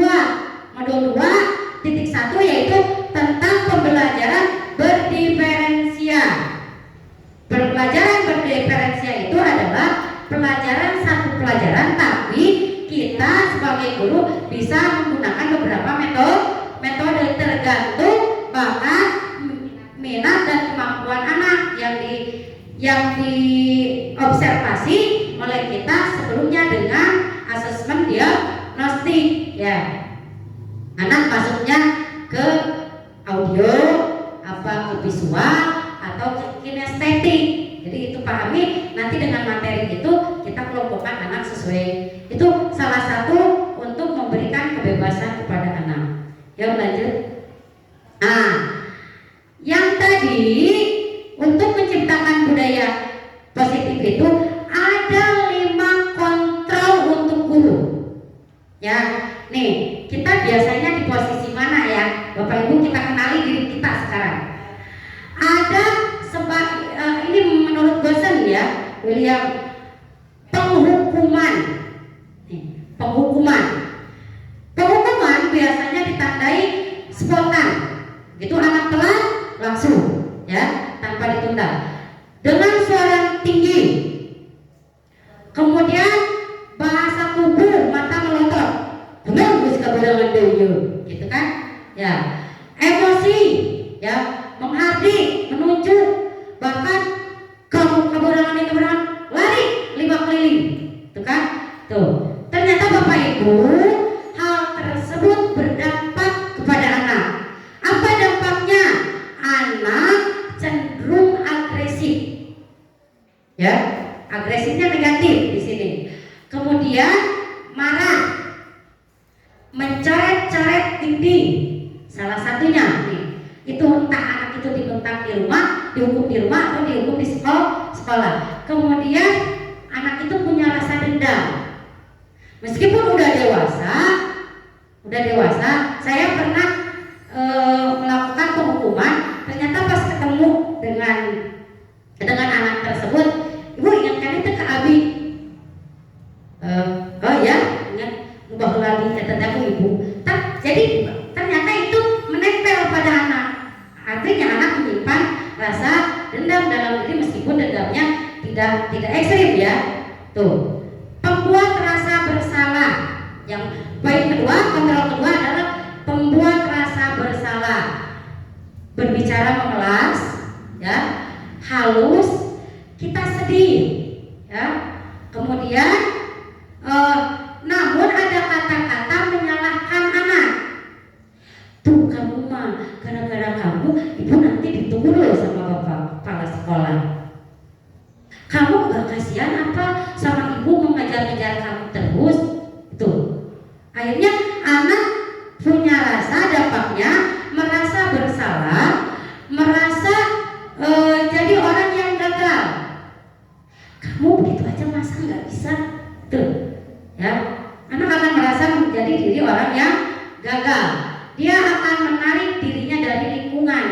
yaitu tentang pembelajaran berdiferensia. Pelajaran berdiferensia itu adalah satu pelajaran, tapi kita sebagai guru bisa menggunakan beberapa metode tergantung bakat, minat dan kemampuan anak yang diobservasi oleh kita diagnostik ya. Anak masuknya ke audio, apa ke visual atau ke kinestetik. Jadi itu pahami, nanti dengan materi itu kita kelompokkan anak sesuai. Itu salah satu untuk memberikan kebebasan kepada anak. Ya, lanjut. Nah, yang tadi untuk menciptakan budaya positif itu ada 5 kontrol untuk guru. Ya, nih kita biasanya di posisi mana ya, Bapak Ibu, kita kenali diri kita sekarang. Ada ini menurut dosen ya, William, penghukuman. Penghukuman biasanya ditandai spontan. Itu anak telat langsung ya, tanpa ditunda. Dengan suara tinggi. Kemudian bahasa tubuh, mata melotot. Benar geus kabarengan deui gitu kan? Ya. Emosi ya, menghardik, menunjuk, bahkan kabarengan lari 5 keliling. Tuh kan? Tuh. Ternyata Bapak Ibu, hal tersebut berdampak kepada anak. Apa dampaknya? Anak cenderung agresif. Ya, agresifnya negatif di sini. Kemudian marah, mencoret-coret dinding. Salah satunya nih, itu entah anak itu dibentak di rumah, dihukum di rumah atau dihukum di sekolah. Kemudian anak itu punya rasa dendam. Meskipun udah dewasa, saya pernah melakukan penghukuman. Ternyata pas ketemu dengan anak tersebut, ibu ingatkan itu ke Abi. Oh ya, ingat bahwa lagi kata ibu. Jadi ternyata itu menempel pada anak. Artinya anak menyimpan rasa dendam dalam diri meskipun dendamnya tidak ekstrim ya. Tuh, pembuat rasa bersalah. Yang poin kedua, kontrol kedua adalah pembuat rasa bersalah. Berbicara memelas, ya, halus, kita sedih, ya. Kemudian, namun ada kata-kata menyalahkan anak. Tuh kamu mah, gara-gara kamu, ibu nanti ditegur loh sama bapak kepala sekolah. Kamu gak kasihan apa sama ibu mengejar-ngejar kamu terus? Tuh, akhirnya anak punya rasa, dampaknya merasa bersalah, merasa jadi orang yang gagal. Kamu begitu aja masa nggak bisa? Tuh, ya, anak akan merasa menjadi diri orang yang gagal. Dia akan menarik dirinya dari lingkungan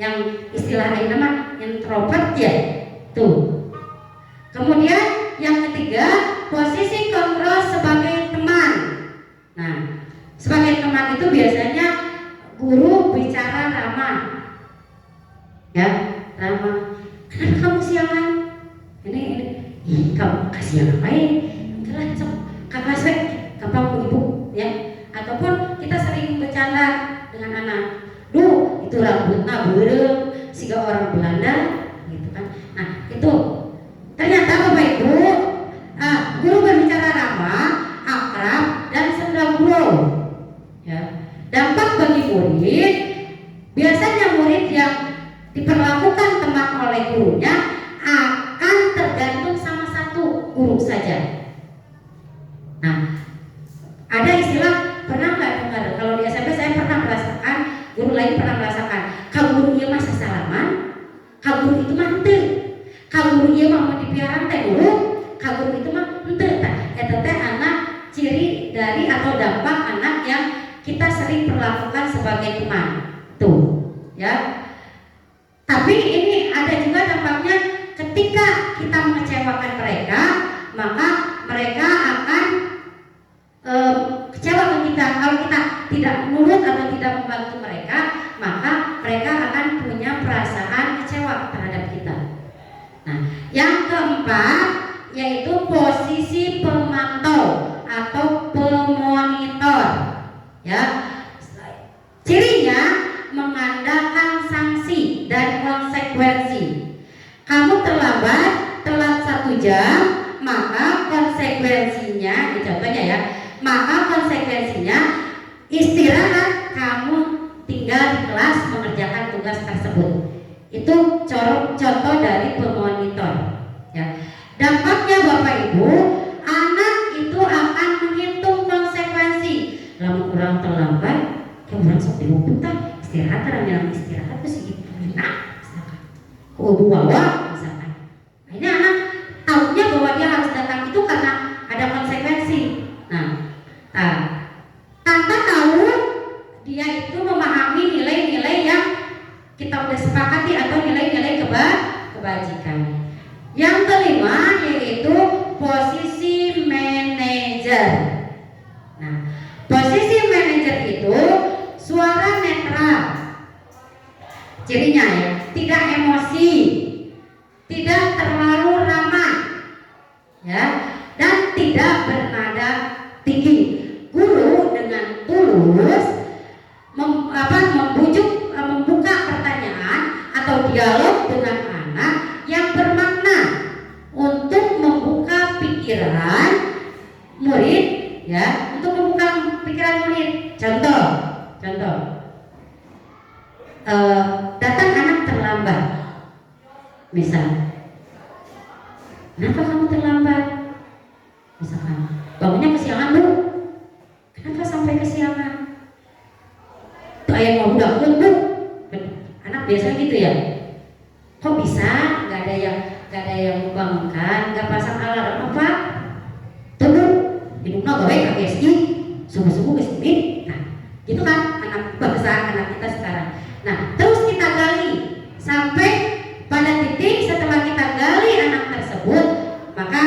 yang istilahnya nama introvert ya. Tuh. Kemudian yang ketiga, posisi kontrol sebagai teman. Nah, sebagai teman itu biasanya guru bicara ramah, ya, ramah. Kenapa kamu siangan? Ini, kamu kasihan apa ya? Enggak lah, kakak sek, kapan ibu, ya. Ataupun kita sering bercanda dengan anak. Duh, itu rambutnya berem, siga orang Belanda, gitu kan. Nah, itu ternyata Bapak Ibu, guru berbicara ramah, akrab, dan sendaguro. Ya. Dampak bagi murid, biasanya murid yang diperlakukan teman oleh gurunya akan tergantung sama satu guru saja. Nah, ada istilah, pernah nggak dengar? Kalau di SMP saya pernah merasakan, guru lain pernah merasakan. Kalau guru iya mah salaman, kalau guru itu mah henteu. Kalau guru iya mah mau dipiaran teh guru, kalau guru itu mah henteu. Eta teh anak ciri dari atau dampak anak yang kita sering perlakukan sebagai teman. Tuh, ya. Tapi ini ada juga dampaknya ketika kita mengecewakan mereka, maka mereka akan kecewa ke kita. Kalau kita tidak nurut atau tidak membantu mereka, maka mereka akan punya perasaan kecewa terhadap kita. Nah, yang keempat yaitu posisi pemantau atau pemonitor. Ya, cirinya mengandalkan sanksi dan konsekuensi. Kamu telat 1 jam, maka konsekuensinya, contohnya ya, maka konsekuensinya istirahat, kamu tinggal di kelas mengerjakan tugas tersebut. Itu contoh dari pemonitor. Ya. Dampaknya Bapak Ibu, anak itu akan menghitung konsekuensi. Lamun kurang terlambat, kamu langsung dihukum istirahat, orang istirahat itu segitu. Nah, misalkan, bawa misalkan. Ini anak tahunya bahwa dia harus datang itu karena ada konsekuensi. Nah, tanpa tahu dia itu memahami nilai-nilai yang kita udah sepakati atau nilai-nilai kebajikan. Yang kelima yaitu posisi manajer. Nah, posisi manajer itu suara netral. Cirinya ya, tidak emosi, tidak terlalu ramah, ya, dan tidak bernada tinggi. Guru dengan tulus membuka pertanyaan atau dialog dengan anak yang bermakna untuk membuka pikiran murid, ya, untuk membuka pikiran murid. Contoh, datang anak terlambat, misal, kenapa kamu terlambat? Misalkan, bangunnya kesiangan Bu. Kenapa sampai kesiangan? Tuh ayah mau udah Bu. Anak biasa gitu ya. Kok bisa? Gak ada yang membangunkan, gak pasang alarm apa? Tunggu, hidupnya gawe KGSI, subuh-subuh kesini. Nah, gitu kan anak kita sekarang. Nah, terus kita gali sampai pada titik setelah kita gali anak tersebut, maka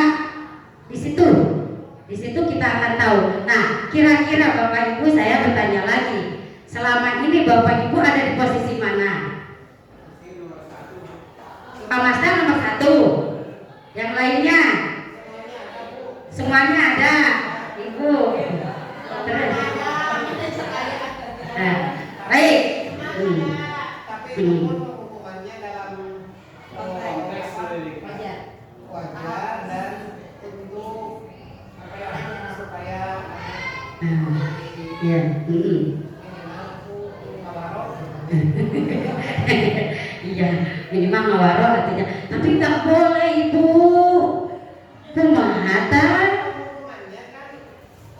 di situ kita akan tahu. Nah, kira-kira Bapak Ibu, saya bertanya lagi, selama ini Bapak Ibu ada di posisi mana? Pak Master nomor 1, yang lainnya semuanya ada, Ibu. Terus, nah, baik. Tapi hukumannya dalam konteks wajar dan untuk supaya Ya, iya, minimal ngawaro artinya. Tapi nggak boleh Ibu. Kumaha ta? hukumannya kan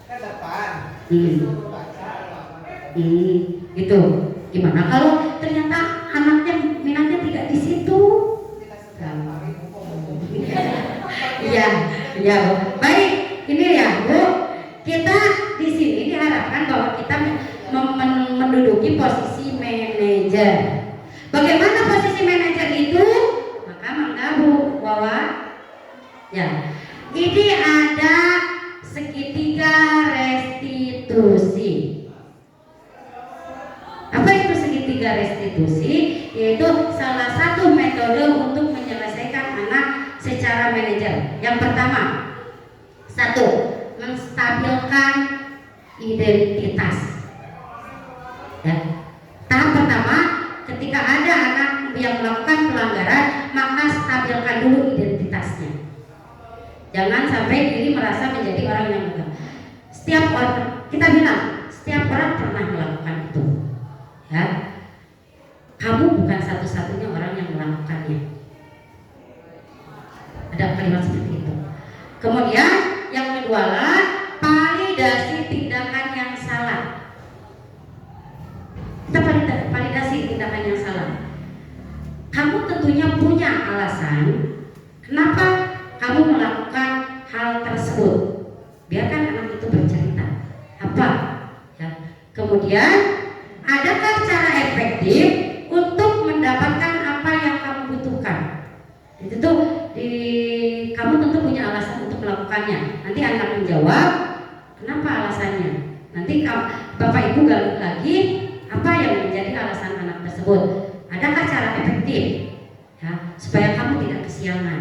ke depan. Gitu. Gimana kalau ternyata anaknya minatnya tidak di situ? Iya, baik. Ini ya Bu, kita di sini diharapkan bahwa kita menduduki posisi manajer. Bagaimana posisi manajer itu? Maka menggabung bahwa ya, ini ada segitiga restitusi. Apa itu segitiga restitusi? Yaitu salah satu metode untuk menyelesaikan anak secara manajer. Yang pertama, 1, menstabilkan identitas. Ya. Tahap pertama, ketika ada anak yang melakukan pelanggaran, maka stabilkan dulu identitasnya. Jangan sampai diri merasa menjadi orang yang enggak. Setiap orang, kita bilang, setiap orang pernah melakukan itu. Ya, kamu bukan satu-satunya orang yang melakukannya. Ada kalimat seperti itu. Kemudian yang kedua lah, validasi tindakan yang salah. Kita validasi tindakan yang salah. Kamu tentunya punya alasan kenapa kamu melakukan hal tersebut. Biarkan anak itu bercerita. Apa? Ya. Kemudian, adakah cara efektif untuk mendapatkan apa yang kamu butuhkan? Itu tuh kamu tentu punya alasan untuk melakukannya. Nanti anak menjawab, kenapa alasannya? Nanti Bapak Ibu gali lagi apa yang menjadi alasan anak tersebut. Adakah cara efektif ya, supaya kamu tidak kesiangan?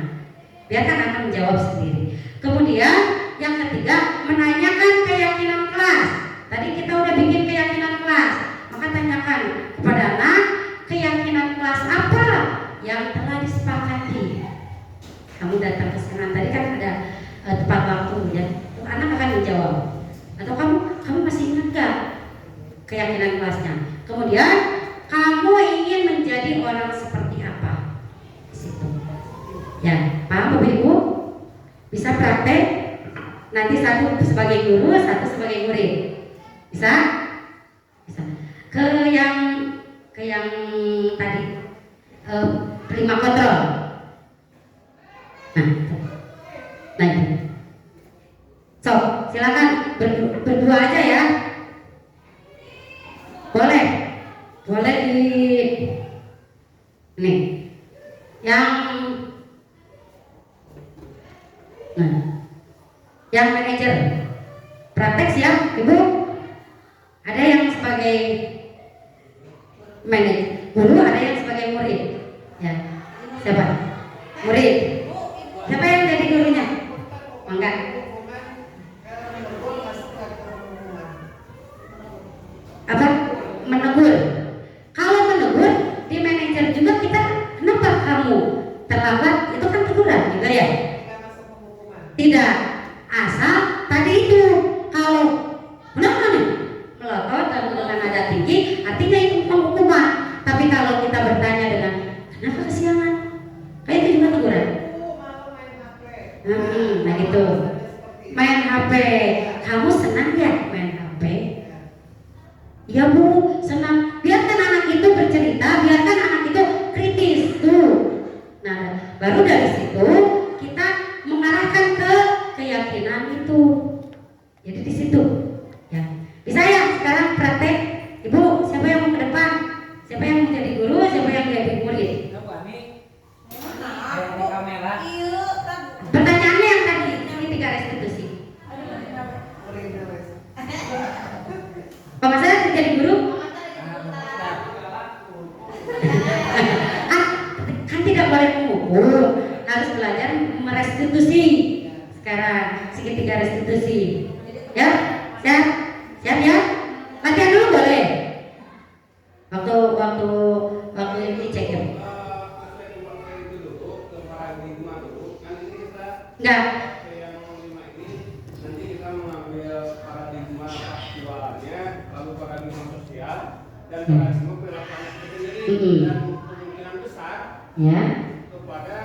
Biarkan anak menjawab sendiri. Kemudian yang ketiga, menanyakan keyakinan kelas. Tadi kita udah bikin keyakinan kelas, maka tanyakan kepada anak, keyakinan kelas apa yang telah disepakati. Kamu datang ke sana tadi kan ada tepat waktu ya, anak akan menjawab. Atau keyakinan kelasnya. Kemudian kamu ingin menjadi orang seperti apa? Di situ. Ya, paham Bapak Ibu? Bisa praktek? Nanti satu sebagai guru, satu sebagai murid. Bisa? Bisa. Ke yang tadi terima kontrol. Nah itu. So, silakan berdua aja ya. Boleh di nih yang manajer praktek siap Ibu. Ada yang sebagai manajer guru, ada yang sebagai murid. Ya, siapa? Murid. Siapa yang jadi gurunya? Mangga. Apa? Menegur. Kalau menegur di manajer juga kita, kenapa kamu terlambat? Itu kan teguran, benar ya? Tidak. Asal tadi itu kalau kenapa nih melotot dan menggunakan nada tinggi, artinya itu bukan hukuman. Tapi kalau kita bertanya dengan kenapa kesiangan, kayak itu juga teguran. Nah itu main HP. Kamu senang ya main HP? Ya Bu, senang. Biarkan anak itu bercerita, biarkan anak itu kritis tuh. Nah, baru dari situ kita mengarahkan ke keyakinan itu. Jadi di situ. Ya. Bisa ya sekarang praktek. Ibu, siapa yang mau ke depan? Siapa yang mau jadi guru? Siapa yang jadi murid? Kamera. Pertanyaannya yang tadi, segitiga restitusi. Pak Mas jadi guru? Kan tidak boleh mengukur, harus belajar merestitusi. Sekarang segitiga restitusi. Ya, siap ya. Latihan dulu boleh. Waktu ini cek ya. Enggak. Yang 5 ini nanti kita mengambil paradigma faktualnya, lalu paradigma sosial dan paradigma perilaku itu sendiri dan kemungkinan besar Ya. kepada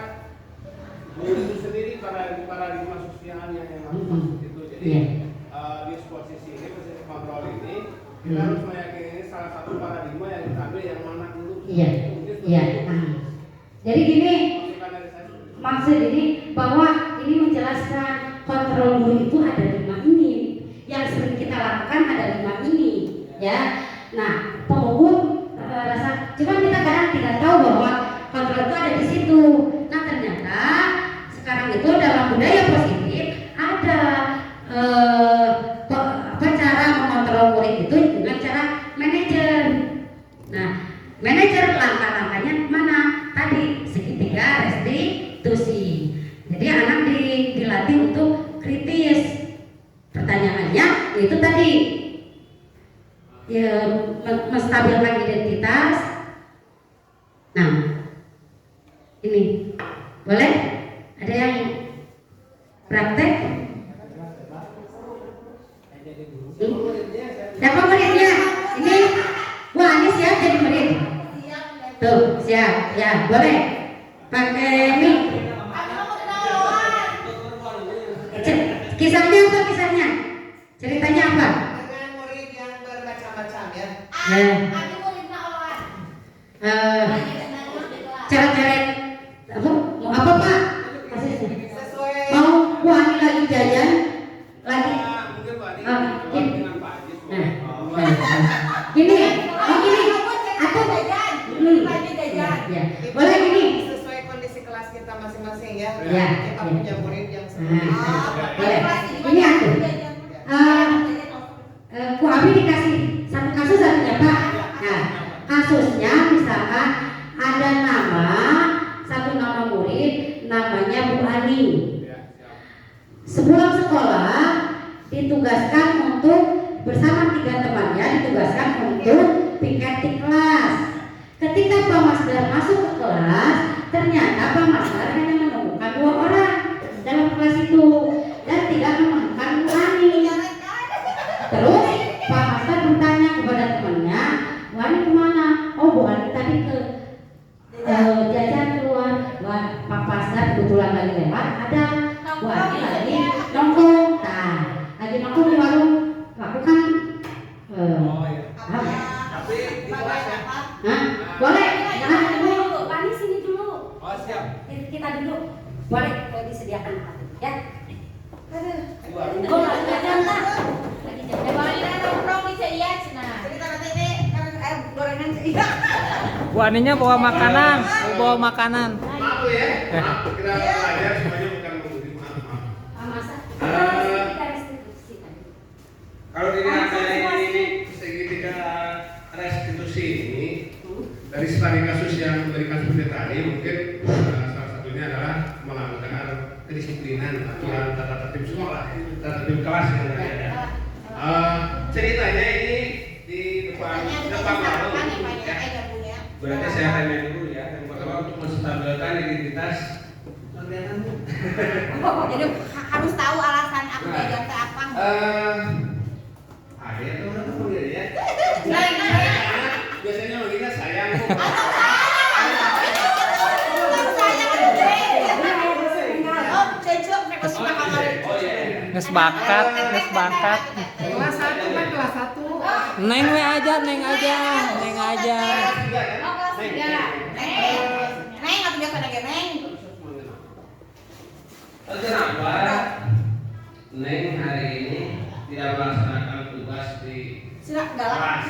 guru itu sendiri paradigma sosialnya yang harus masuk itu. Jadi di posisi ini, posisi kontrol ini kita harus meyakini ini salah satu paradigma yang kita ambil yang mana dulu. Iya. Jadi gini, maksud ini bahwa ini menjelaskan kontrol guru itu ada 5 ini. Yang sering kita lakukan ada 5 ini, ya. Nah, pengukur rasa, cuma kita kadang tidak tahu bahwa kontrol itu ada di situ. Nah, ternyata sekarang itu dalam budaya positif ada cara mengontrol murid itu dengan cara manajer. Nah, manajer langkah-langkahnya mana? Tadi segitiga restitusi. Jadi anak dilatih untuk kritis. Pertanyaannya itu tadi ya, menstabilkan identitas. Nah, ini boleh? Ada yang praktek? Siapa muridnya? Ini, wah ini siap jadi murid. Tuh siap, ya boleh. Pakai mic. Kisahnya apa kisahnya? Ceritanya apa? Dengan murid yang bermacam-macam ya. Coret-coret mau apa Pak? Sesuai Mau wangi lagi jajan? Lagi? Mungkin Pak Adi dengan Pak Haji Gini, aku ya. Boleh gini. sesuai kondisi kelas kita masing-masing ya. Ya. Kita punya murid yang seperti Boleh. Ini aku. Bu Abi dikasih satu kasus satunya Pak. Nah, kasusnya misalkan ada satu nama murid namanya Bu Ani. Sepulang sekolah ditugaskan untuk bersama 3 temannya ditugaskan untuk piketing kelas. Ketika Pak Masdar masuk ke kelas, ternyata Pak Masdar hanya menemukan 2 orang dalam kelas itu dan tidak menemukan Bu Ani. Terus Pak Masdar bertanya kepada jajan keluar, wah Pak Pasar kebetulan lagi lewat, ada wah ini lagi nongkrong, lagi nongkrong di warung, aku kan Oh iya. apa? Tapi di kelas ya. Hah? Boleh? Jangan dulu. Pani sini dulu. Oh siap. Kita dulu. Boleh, disediakan ya. Oh, lagi jajan tak? Lagi jajan. Balik nongkrong di Cia Cina. Jadi nanti ini kan gorengan sih. Bu Aninya bawa makanan, bawa makanan. Maaf ya. Maaf kita belajar semuanya bukan mengundi maaf. Masa? Kita restitusi tadi. Kalau dilihat dari segitiga restitusi ini dari studi kasus yang dari kasus tadi mungkin salah satunya adalah melanggar kedisiplinan aturan tata tertib sekolah, tata tertib kelas yang ada. Ceritanya ini di depan warung. Ya. Berarti saya tanya dulu ya. Yang pertama untuk menstabilkan identitas. Jadi harus tahu alasan aku jajan teh apa. Ada yang orang panggil ya. Lain. Biasanya manggilnya sayang. Oh iya. Nges bakat. Kelas 1 kan kelas 1. Neng we aja, neng aja. Oh, kelas 3. Neng, atau biasa ada neng. Kenapa Neng hari ini tidak melaksanakan tugas di Sila galak. kelas?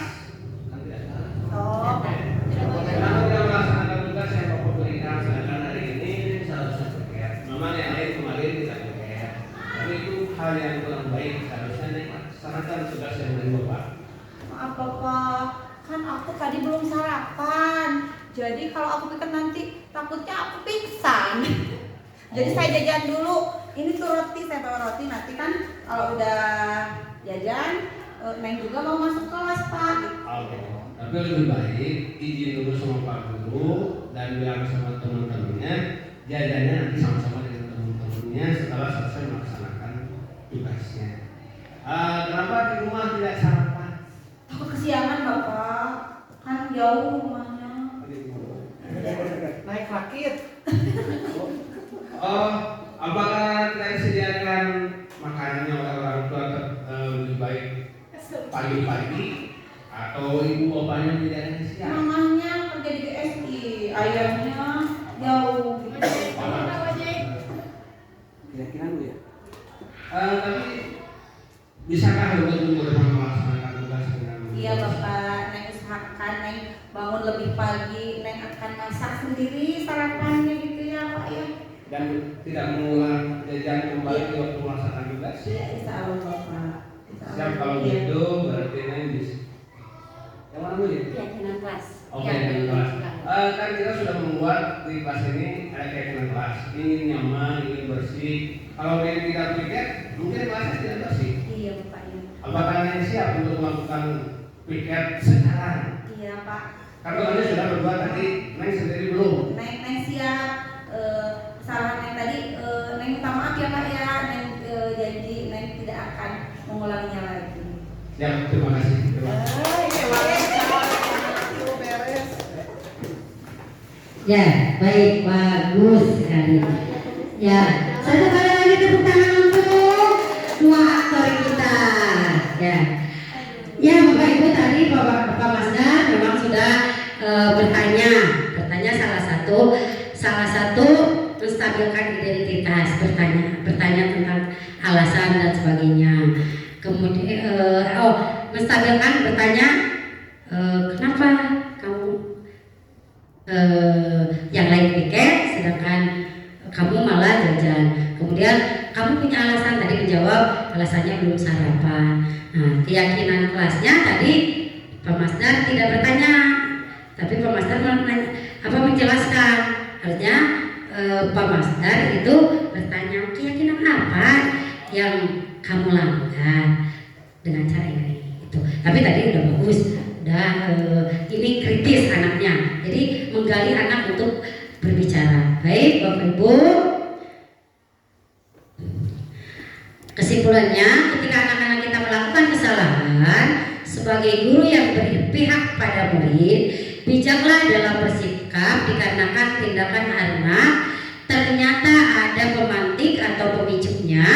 Kan tidak salah. Oh. Kenapa tidak melaksanakan tugas yang Bapak berikan? Sedangkan hari ini seharusnya berkegiatan. Memang yang lain kemarin tidak berkegiatan. Tapi itu hal yang kurang baik. Seharusnya Neng laksanakan tugas yang dari Bapak. Maaf Bapak, kan aku tadi belum sarapan. Jadi kalau aku pikir nanti takutnya aku pingsan. Jadi saya jajan dulu. Ini tuh roti, saya bawa roti. Nanti kan kalau udah jajan, Neng juga mau masuk kelas Pak. Tapi lebih baik izin dulu sama Pak Guru dan bilang sama teman-temannya jajannya nanti sama-sama dengan teman-temannya setelah selesai melaksanakan tugasnya. Kenapa di rumah tidak sarapan? Aku kesiangan Bapak, kan jauh rumahnya. Naik rakit. Apakah tidak disediakan makanannya oleh orang tua lebih baik pagi-pagi atau ibu bapaknya tidak ada siang? Mamanya kerja di GSI, ayahnya jauh gitu. Kira-kira lu ya? Tapi bisakah lu minggu depan melaksanakan tugas dengan? Iya Bapak, Neng usahakan Neng bangun lebih pagi, Neng akan masak sendiri sarapannya gitu ya Pak ya. Dan tidak mengulang jajan kembali di waktu melaksanakan tugas? Iya, insya Allah Bapak. Siap kalau gitu berarti Neng bisa. Yang mana dulu ya? Keyakinan kelas. Oke, keyakinan kelas. Kan kita sudah membuat di kelas ini ada keyakinan kelas. Ingin nyaman, ingin bersih. Kalau Neng tidak piket, mungkin kelasnya tidak bersih. Iya Bapak ya. Apakah Neng siap untuk melakukan piket sekarang? Iya Pak. Karena Neng sudah berbuat tadi, Neng sendiri belum. Neng siap. Kesalahan Neng tadi, Neng minta maaf ya Pak ya. Neng janji Neng tidak akan mengulanginya lagi. Ya, terima kasih. Terima kasih. Beres. Ya, baik, bagus sekali. Ya, satu kali lagi tepuk tangan untuk dua aktor kita. Ya, ya Bapak Ibu tadi Bapak Masdar memang sudah bertanya salah satu menstabilkan identitas, bertanya tentang alasan dan sebagainya. Kemudian menstabilkan bertanya kenapa kamu yang lain piket sedangkan kamu malah jajan. Kemudian kamu punya alasan, tadi menjawab alasannya belum sarapan. Nah, keyakinan kelasnya tadi Pak Masdar tidak bertanya, tapi Pak Masdar menjelaskan. Harusnya Pak Masdar itu bertanya keyakinan apa yang kamu lakukan dengan cara ini itu. Tapi tadi udah bagus, ini kritis anaknya, jadi menggali anak untuk berbicara. Baik Bapak Ibu, kesimpulannya ketika anak-anak kita melakukan kesalahan, sebagai guru yang berpihak pada murid, Bijaklah dalam bersikap dikarenakan tindakan anak ternyata ada pemantik atau pemicunya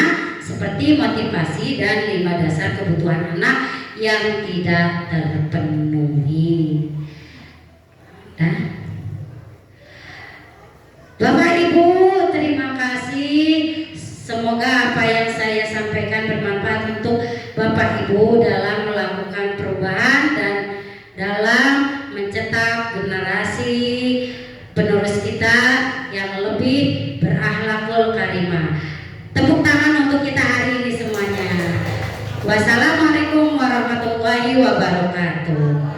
seperti motivasi dan 5 dasar kebutuhan anak yang tidak terpenuhi. Nah, Bapak Ibu, terima kasih. Semoga apa yang saya sampaikan bermanfaat untuk Bapak Ibu dalam melakukan perubahan dan dalam mencetak generasi penerus kita yang lebih berakhlakul karimah. Tepuk tangan untuk kita hari ini semuanya. Wassalamualaikum warahmatullahi wabarakatuh.